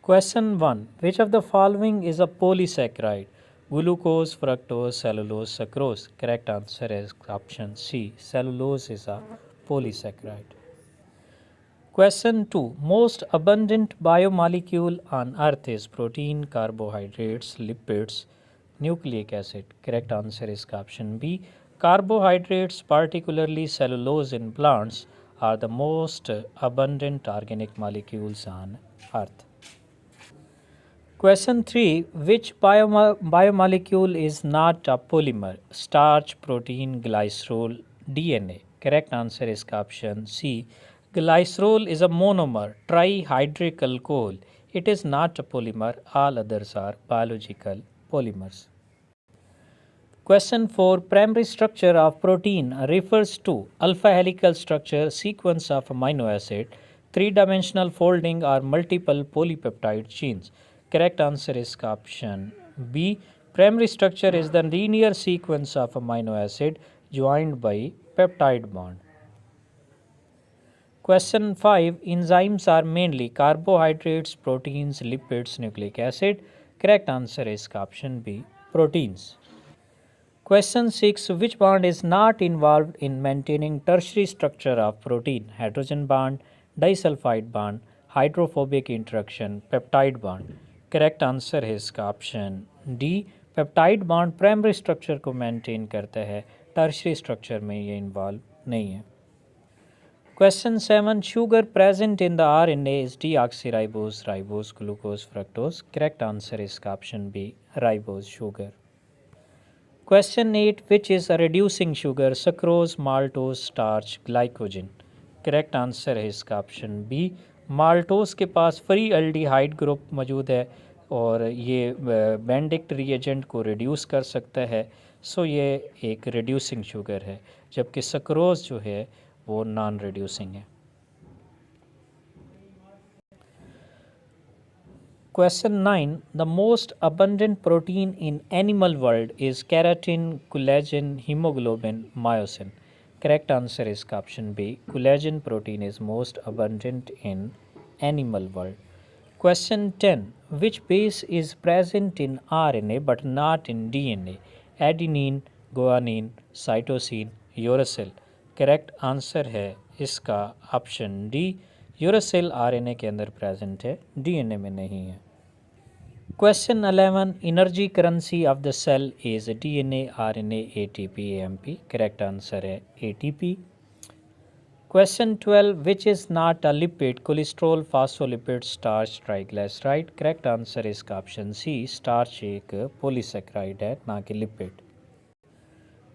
Question 1. Which of the following is a polysaccharide? Glucose, fructose, cellulose, sucrose. Correct answer is option C. Cellulose is a polysaccharide. Question 2. Most abundant biomolecule on earth is protein, carbohydrates, lipids, nucleic acid. Correct answer is option B. Carbohydrates, particularly cellulose in plants, are the most abundant organic molecules on earth. Question 3. Which biomolecule is not a polymer? Starch, protein, glycerol, DNA. Correct answer is option C. Glycerol is a monomer, trihydric alcohol. It is not a polymer. All others are biological polymers. Question 4. Primary structure of protein refers to alpha helical structure, sequence of amino acid, three-dimensional folding or multiple polypeptide chains. Correct answer is option B. Primary structure is the linear sequence of amino acid joined by peptide bond. Question 5. Enzymes are mainly carbohydrates, proteins, lipids, nucleic acid. Correct answer is option B. Proteins. Question 6. Which bond is not involved in maintaining tertiary structure of protein? Hydrogen bond, disulfide bond, hydrophobic interaction, peptide bond. Correct answer is option D. Peptide bond primary structure को maintain करता है, tertiary structure में ये involve नहीं है. Question 7. Sugar present in the RNA is deoxyribose, ribose, glucose, fructose. Correct answer is option B. Ribose sugar. Question 8. Which is a reducing sugar? Sucrose, maltose, starch, glycogen. Correct answer is option B. Maltose के पास free aldehyde group मौजूद है और ये Benedict reagent को reduce कर सकता है, सो ये एक रिड्यूसिंग शुगर है, जबकि सक्रोज जो है वो नॉन रिड्यूसिंग है. Question 9. The most abundant protein in animal world is keratin, collagen, hemoglobin, myosin. Correct answer is option B. Collagen protein is most abundant in animal world. Question 10. Which base is present in RNA but not in DNA? Adenine, guanine, cytosine, uracil. Correct answer है इसका option D. Uracil RNA के अंदर present है, DNA में नहीं है. Question 11. Energy currency of the cell is DNA, RNA, ATP, AMP. Correct answer है ATP. Question 12. Which is not a lipid? Cholesterol, phospholipid, starch, triglyceride. Correct answer is option C. Starch एक polysaccharide है, ना कि lipid.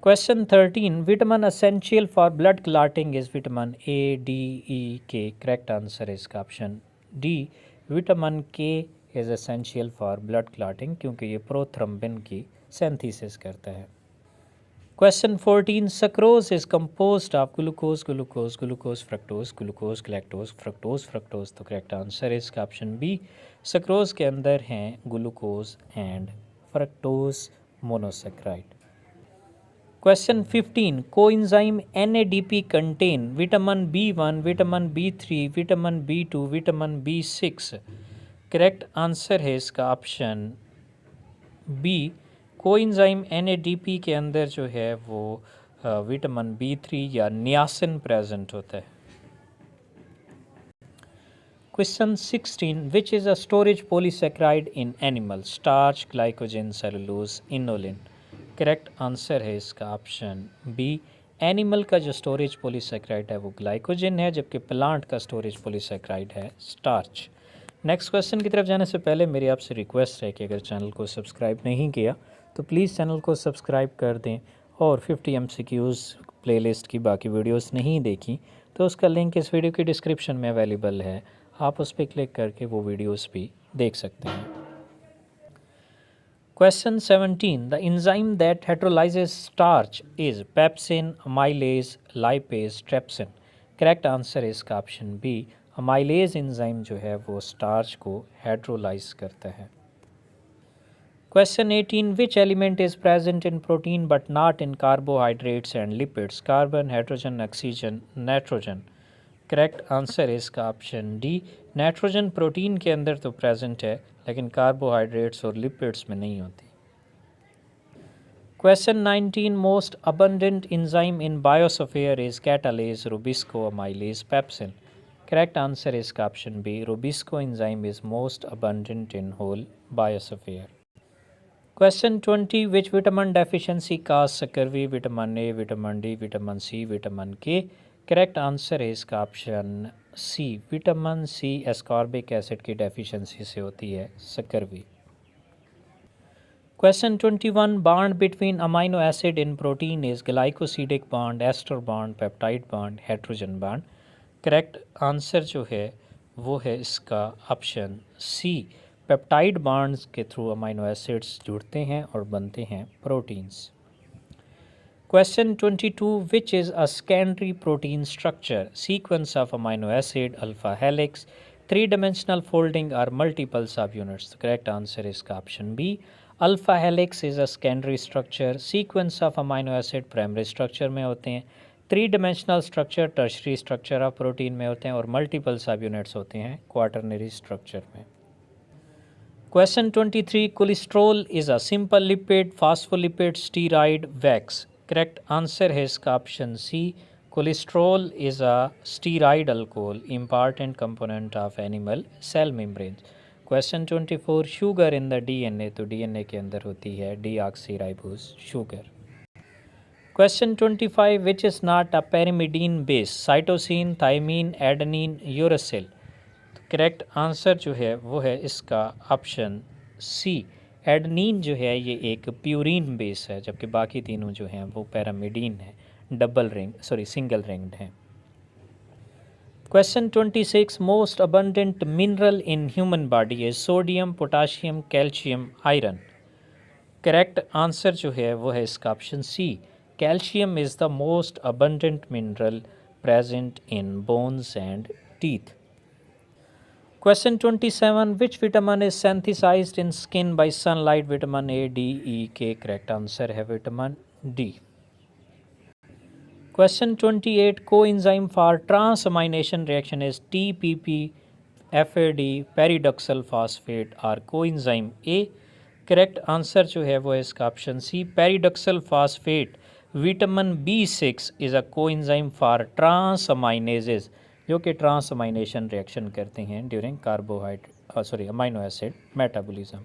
Question 13. Vitamin essential for blood clotting is vitamin A, D, E, K. Correct answer is option D. Vitamin K is essential for blood clotting क्योंकि ये prothrombin की synthesis करता है. Question 14. Sucrose is composed of glucose, glucose, glucose, fructose, glucose, galactose, fructose, fructose. तो correct answer is option B. Sucrose के अंदर हैं glucose and fructose monosaccharide. Question 15. Coenzyme NADP contain vitamin B1, vitamin B3, vitamin B2, vitamin B6. Correct answer है इसका option B. Coenzyme NADP के अंदर जो है वो विटामिन B3 या नियासिन प्रेजेंट होता है. Question 16. Which is a storage polysaccharide in animal? Starch, glycogen, cellulose, inulin. Correct answer है इसका ऑप्शन बी. एनिमल का जो स्टोरेज पोलीसैकेराइड है वो ग्लाइकोजन है, जबकि प्लांट का स्टोरेज पोलीसैकेराइड है स्टार्च. नेक्स्ट क्वेश्चन की तरफ जाने से पहले मेरी आपसे रिक्वेस्ट है कि अगर चैनल को सब्सक्राइब नहीं किया तो प्लीज़ चैनल को सब्सक्राइब कर दें, और 50 MCQs प्लेलिस्ट की बाकी वीडियोस नहीं देखी तो उसका लिंक इस वीडियो की डिस्क्रिप्शन में अवेलेबल है, आप उस पर क्लिक करके वो वीडियोस भी देख सकते हैं. Question 17. The enzyme that hydrolyzes starch is pepsin, amylase, lipase, trypsin. Correct answer is option B. amylase enzyme जो है वो starch को hydrolyze करता है. Question 18. Which element is present in protein but not in carbohydrates and lipids? Carbon, hydrogen, oxygen, nitrogen. Correct answer है इसका option D. Nitrogen protein के अंदर तो प्रेजेंट है लेकिन कार्बोहाइड्रेट्स और लिपिड्स में नहीं होती। Question 19 most abundant enzyme in biosphere is catalase, rubisco, amylase, pepsin. Correct answer is option B. Rubisco enzyme is most abundant in whole biosphere. Question 20. Which vitamin deficiency causes scurvy? Vitamin A, vitamin D, vitamin C, vitamin K. Correct answer is option C. Vitamin C ascorbic acid की deficiency से होती है scurvy. Question 21. Bond between amino acid in protein is glycosidic bond, ester bond, peptide bond, hydrogen bond. Correct answer जो है वो है इसका option C. Peptide bonds के थ्रू अमीनो एसिड्स जुड़ते हैं और बनते हैं proteins. Question 22 which is a secondary protein structure? Sequence of amino acid, alpha helix, three dimensional folding और multiple sub units. Correct answer इसका option B. Alpha helix is a secondary structure, sequence of amino acid primary structure में होते हैं, three dimensional structure tertiary structure of protein में होते हैं और multiple sub units होते हैं क्वाटरनरी स्ट्रक्चर में। Question 23 cholesterol is a simple lipid, phospholipid, steroid, wax. Correct answer है इसका option C. Cholesterol is a steroid alcohol, important component of animal cell membrane. Question 24 sugar in the DNA, तो DNA के अंदर होती है deoxyribose sugar. Question 25 which is not a pyrimidine base? Cytosine, thymine, adenine, uracil. Correct answer जो है वो है इसका ऑप्शन सी। एडेनिन जो है ये एक प्यूरिन बेस है जबकि बाकी तीनों जो हैं वो पैरामिडीन है, सिंगल रिंग्ड हैं। Question 26 most abundant mineral in human body is sodium, potassium, calcium, iron. Correct answer जो है वो है इसका option C. Calcium is the most abundant mineral present in bones and teeth. Question 27. Which vitamin is synthesized in skin by sunlight? Vitamin A, D, E, K. Correct answer है vitamin D. Question 28. Coenzyme for transamination reaction is TPP, FAD, pyridoxal phosphate or coenzyme A. Correct answer जो है वो है इसका option C. Pyridoxal phosphate vitamin B6 is a coenzyme for transaminases जो कि transamination reaction करते हैं during amino acid metabolism.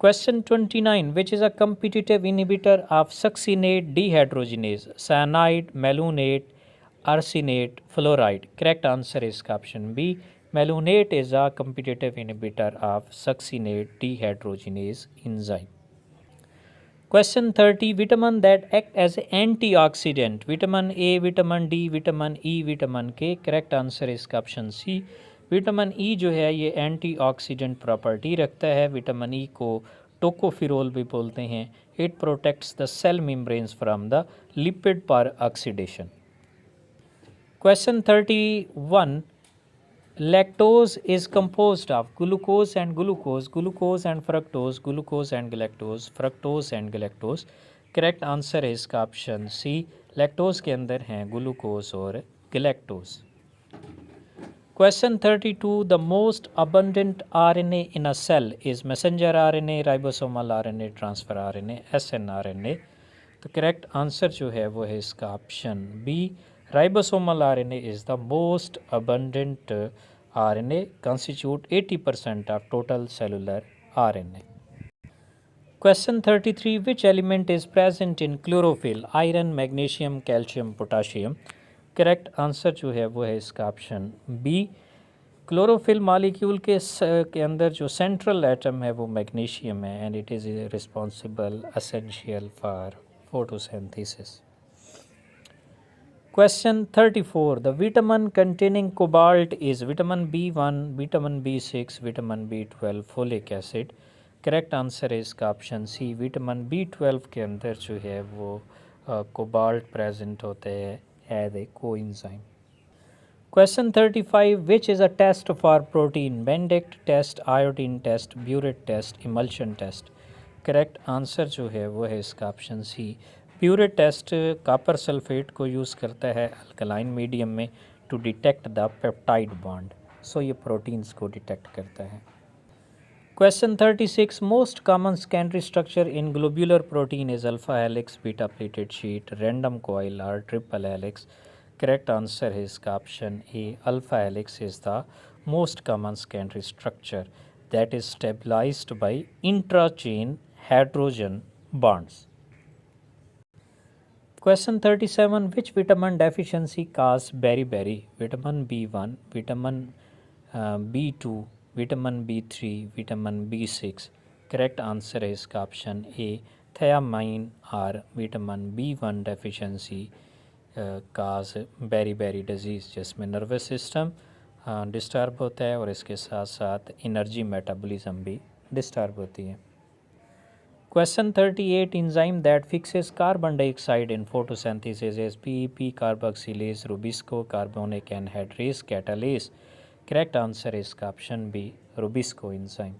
Question 29 which is a competitive inhibitor of succinate dehydrogenase? Cyanide, malonate, arsenate, fluoride. Correct answer है इसका option B. Malonate is a competitive inhibitor of succinate dehydrogenase enzyme. Question 30. Vitamin that act as antioxidant. Vitamin A, vitamin D, vitamin E, vitamin K. Correct answer is option C. Vitamin E जो है ये antioxidant property रखता है। Vitamin E को tocopherol भी बोलते हैं। It protects the cell membranes from the lipid peroxidation. Question 31. Lactose is composed of glucose and glucose, glucose and fructose, glucose and galactose, fructose and galactose. Correct answer है इसका option सी। Lactose के अंदर हैं glucose और galactose. Question 32 the most abundant RNA in a cell is messenger RNA, ribosomal RNA, transfer RNA, snRNA. तो correct answer जो है वो है इसका option B. Ribosomal RNA is the most abundant RNA, constitute 80% of total cellular RNA. Question 33. Which element is present in chlorophyll? Iron, magnesium, calcium, potassium. Correct answer जो है वो है इसका ऑप्शन बी। क्लोरोफिल मॉलिक्यूल के अंदर जो central atom है वो मैग्नीशियम है and it is responsible essential for photosynthesis. Question 34. The vitamin containing cobalt is vitamin B1, vitamin B6, vitamin B12, folic acid. Correct answer है इसका ऑप्शन सी। Vitamin B12 के अंदर जो है वो कोबाल्ट प्रेजेंट होते हैं as a coenzyme. Question 35. Which is a test for protein? Benedict test, iodine test, biuret test, emulsion test. Correct answer जो है वो है इसका option C. Biuret test copper sulphate को यूज़ करता है अल्कलाइन मीडियम में, to detect the peptide bond. So ये प्रोटीन्स को डिटेक्ट करता है। Question 36. Most common secondary structure in globular protein is alpha helix, beta plated sheet, random coil or triple helix. Correct answer is option A. Alpha helix is the most common secondary structure that is stabilized by intra-chain hydrogen bonds. Question 37. Which vitamin deficiency causes beriberi? Vitamin B1, vitamin B2, vitamin B3, vitamin B6. Correct answer is option A. Thiamine or vitamin B1 deficiency cause beriberi disease, जिसमें nervous system disturb होता है और इसके साथ साथ energy metabolism भी disturb होती है। Question 38. Enzyme that fixes carbon dioxide in photosynthesis is PEP, carboxylase, Rubisco, carbonic anhydrase, catalase. Correct answer is option B. Rubisco enzyme.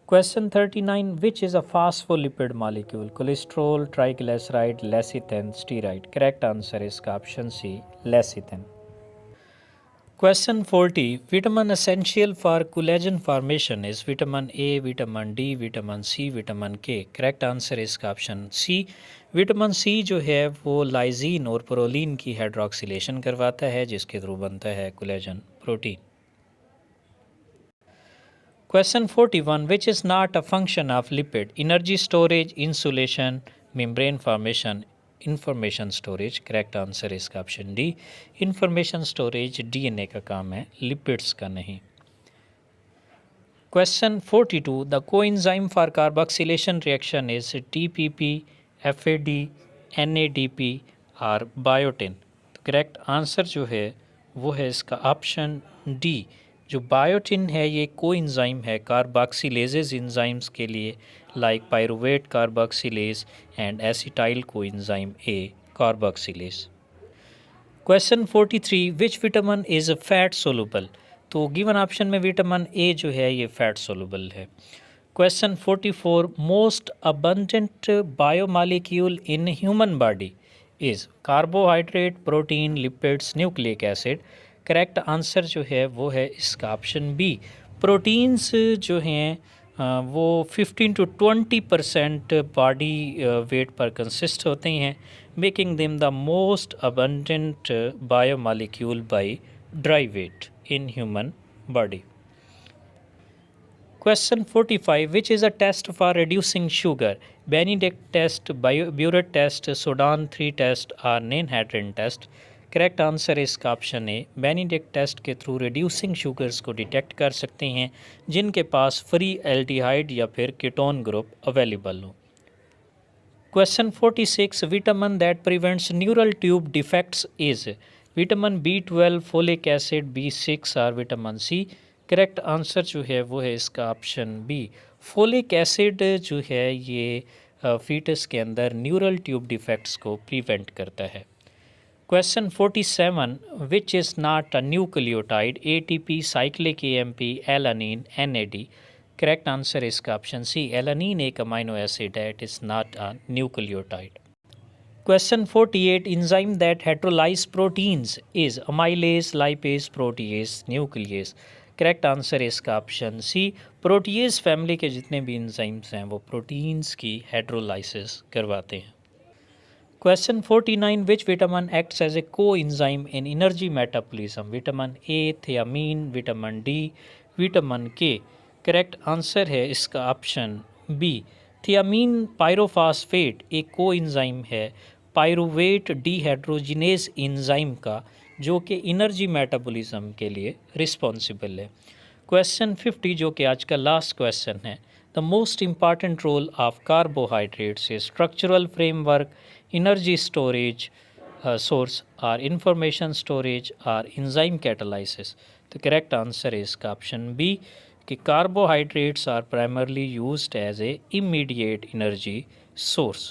Question 39. Which is a phospholipid molecule? Cholesterol, triglyceride, lecithin, steroid. Correct answer is option C. Lecithin. Question 40. Vitamin essential for collagen formation is vitamin A, vitamin D, vitamin C, vitamin K. Correct answer is option C. Vitamin C जो है वो lysine और proline की hydroxylation करवाता है, जिसके through बनता है collagen protein. Question 41. Which is not a function of lipid? Energy storage, insulation, membrane formation, information storage. Correct answer is option D. Information storage DNA का काम है, lipids का नहीं। Question 42. The coenzyme for carboxylation reaction is TPP, FAD, NADP और biotin. Correct answer जो है वो है इसका ऑप्शन डी। जो बायोटिन है ये कोएंजाइम है कार्बोक्सिलेजेज एंजाइम्स के लिए, like pyruvate carboxylase and acetyl coenzyme A carboxylase. Question 43. Which vitamin is fat soluble? तो गिवन ऑप्शन में विटामिन ए जो है ये फैट सोलुबल है। Question 44. Most abundant biomolecule in human body is carbohydrate, protein, lipids, nucleic acid. Correct answer जो है वो है इसका ऑप्शन बी। प्रोटीन्स जो हैं वो 15 to 20% बॉडी वेट पर कंसिस्ट होते हैं, making them the most abundant biomolecule by dry weight in human body. Question 45. Which is a test for reducing sugar? Benedict test, Burette test, Sudan 3 test or Nanhattan test. Correct answer इसका option A. Benedict test के through reducing sugars को detect कर सकते हैं जिनके पास free aldehyde या फिर ketone group available हो। Question 46. Vitamin that prevents neural tube defects is vitamin B12, folic acid, B6 और विटामिन सी। करेक्ट आंसर जो है वो है इसका ऑप्शन बी। फोलिक एसिड जो है ये फीटस के अंदर न्यूरल ट्यूब डिफेक्ट्स को प्रिवेंट करता है। Question 47. Which is not a nucleotide? ATP, cyclic AMP, alanine, NAD. Correct answer is option C. Alanine एक amino acid है, it is not a nucleotide. Question 48. Enzyme that hydrolyze proteins is amylase, lipase, protease, nuclease. Correct answer is option C. Protease family के जितने भी enzymes हैं वो proteins की hydrolysis करवाते हैं। Question 49. Which vitamin acts as a coenzyme in energy metabolism? Vitamin A, thiamine, vitamin D, vitamin K. Correct answer है इसका ऑप्शन बी। थियामीन पायरोफॉस्फेट एक कोएंजाइम है पायरुवेट डीहाइड्रोजिनेज एंजाइम का, जो कि एनर्जी मेटाबॉलिज्म के लिए रिस्पॉन्सिबल है। क्वेश्चन 50 जो कि आज का लास्ट क्वेश्चन है। The most important role of carbohydrates is structural framework, energy storage source or information storage or enzyme catalysis. The correct answer is option B कि carbohydrates are primarily used as a immediate energy source.